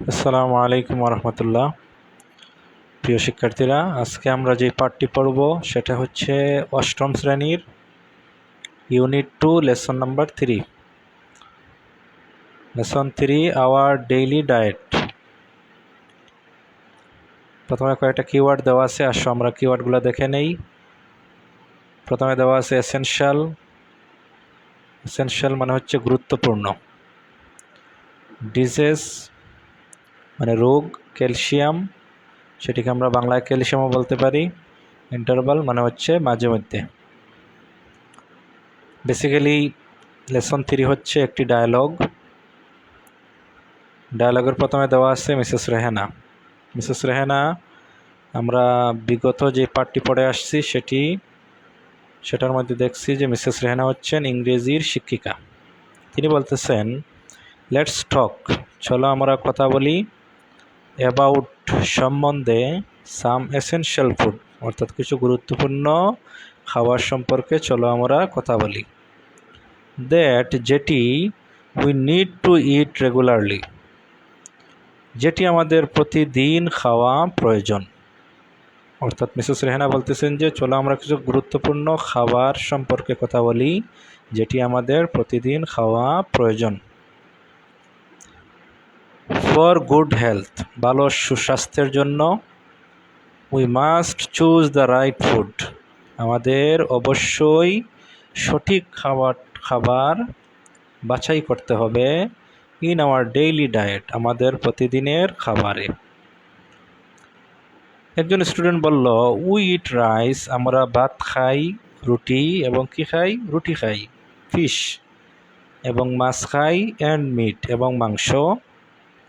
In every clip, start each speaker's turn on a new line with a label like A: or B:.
A: আসসালামু আলাইকুম রহমতুল্লাহ। প্রিয় শিক্ষার্থীরা, আজকে আমরা যে পাঠটি পড়ব সেটা হচ্ছে অষ্টম শ্রেণীর unit 2 lesson number 3। Lesson 3 our daily diet. প্রথমে কয়েকটা কিওয়ার্ড দেওয়া আছে, আসো আমরা কিওয়ার্ডগুলো দেখে নেই। প্রথমে দেওয়া আছে এসেনশিয়াল। এসেনশিয়াল মানে হচ্ছে গুরুত্বপূর্ণ। ডিজিজ মানে রোগ। ক্যালসিয়াম, সেটিকে আমরা বাংলায় ক্যালসিয়ামও বলতে পারি। ইন্টারভাল মানে হচ্ছে মাঝে মধ্যে। বেসিক্যালি লেসন 3 হচ্ছে একটি ডায়ালগ। ডায়ালগের প্রথমে দেওয়া আছে মিসেস রেহানা। মিসেস রেহানা, আমরা বিগত যে পাঠটি পড়ে আসছি সেটার মধ্যে দেখছি যে মিসেস রেহানা হচ্ছেন ইংরেজির শিক্ষিকা। তিনি বলতেছেন, লেটস টক, চলো আমরা কথা বলি, অ্যাবাউট সম্বন্ধে, সাম এসেনশিয়াল ফুড অর্থাৎ কিছু গুরুত্বপূর্ণ খাবার সম্পর্কে চলো আমরা কথা বলি। দ্যাট যেটি, we need to it regularly যেটি আমাদের প্রতিদিন খাওয়া প্রয়োজন। অর্থাৎ মিসেস রেহানা বলতেছেন যে চলো আমরা কিছু গুরুত্বপূর্ণ খাবার সম্পর্কে কথা বলি যেটি আমাদের প্রতিদিন খাওয়া প্রয়োজন। ফর গুড হেলথ, ভালো সুস্বাস্থ্যের জন্য। We must choose the right food, আমাদের অবশ্যই সঠিক খাবার বাছাই করতে হবে। ইন আওয়ার ডেইলি ডায়েট, আমাদের প্রতিদিনের খাবারে। একজন স্টুডেন্ট বলল, উই ইট রাইস, আমরা ভাত খাই, রুটি এবং কি খাই, রুটি খাই, ফিশ এবং মাছ খাই, অ্যান্ড মিট এবং মাংস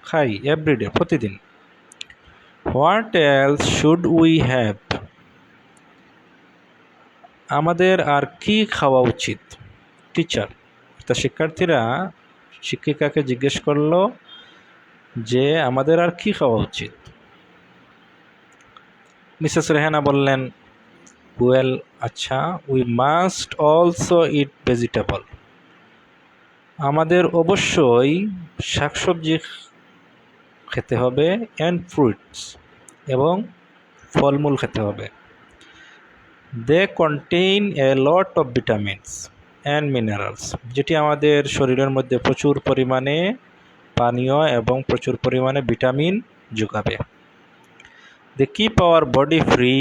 A: খাই, এভরিডে প্রতিদিন। What else should we have, আমাদের আর কি খাওয়া উচিত। টিচার, তা শিক্ষার্থীরা শিক্ষিকাকে জিজ্ঞেস করলো যে আমাদের আর কি খাওয়া উচিত। মিসেস রেহানা বললেন, ওয়েল, আচ্ছা, we must also it vegetable, আমাদের অবশ্যই শাকসবজি খেতে হবে, অ্যান্ড ফ্রুটস এবং ফলমূল খেতে হবে। They contain a lot of vitamins and minerals, যেটি আমাদের শরীরের মধ্যে প্রচুর পরিমাণে পানীয় এবং প্রচুর পরিমাণে ভিটামিন যোগাবে। They keep our body free,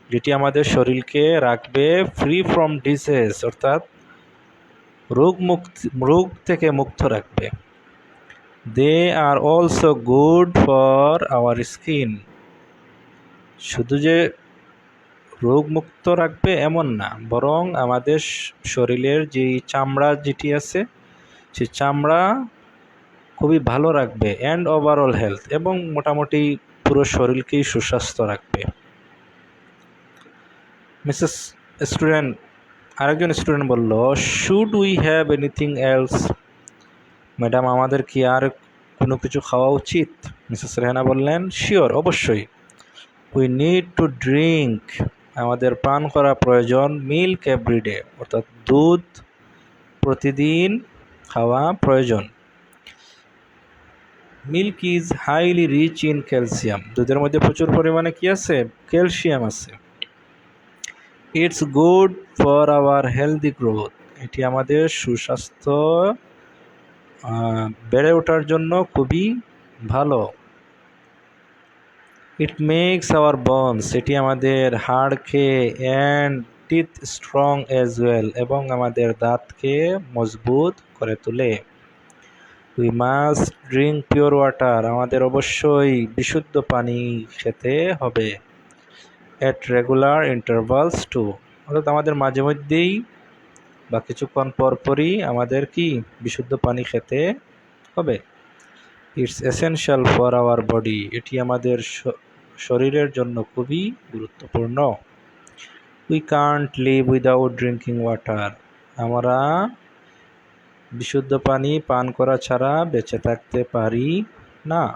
A: যেটি আমাদের শরীরকে রাখবে ফ্রি ফ্রম ডিজিজ অর্থাৎ রোগ থেকে মুক্ত রাখবে। They are also good for our skin, শুধু যে রোগ মুক্ত রাখবে এমন না, বরং আমাদের শরীরের যে চামড়া যেটি আছে সেই চামড়া খুবই ভালো রাখবে। অ্যান্ড ওভারঅল হেলথ, এবং মোটামুটি পুরো শরীরকেই সুস্বাস্থ্য রাখবে। মিসেস স্টুডেন্ট, আরেকজন স্টুডেন্ট বলল, should we have anything else, madam আমাদের কি আর কোনো কিছু খাওয়া উচিত। মিসেস রেহানা বললেন, শিওর, অবশ্যই। উই নিড টু ড্রিঙ্ক, আমাদের পান করা প্রয়োজন, মিল্ক এভরিডে অর্থাৎ দুধ প্রতিদিন খাওয়া প্রয়োজন। Milk is highly rich in calcium, দুধের মধ্যে প্রচুর পরিমাণে কি আছে, ক্যালসিয়াম আছে। It's good for our healthy growth, এটি আমাদের সুস্বাস্থ্য বেড়ে ওঠার জন্য খুবই ভালো। ইট মেক্স আওয়ার বোনস, এটি আমাদের হাড়কে, and teeth strong as well, এবং আমাদের দাঁতকে মজবুত করে তোলে। We must drink pure water, আমাদের অবশ্যই বিশুদ্ধ পানি খেতে হবে। অ্যাট রেগুলার ইন্টারভালস টু, অর্থাৎ আমাদের মাঝে মধ্যেই বা কিছুক্ষণ পরপরই আমাদের কি বিশুদ্ধ পানি খেতে হবে। It's essential for our body, এটি আমাদের শরীরের জন্য খুবই গুরুত্বপূর্ণ। We can't live without drinking water, আমরা বিশুদ্ধ পানি পান করা ছাড়া বেঁচে থাকতে পারি না।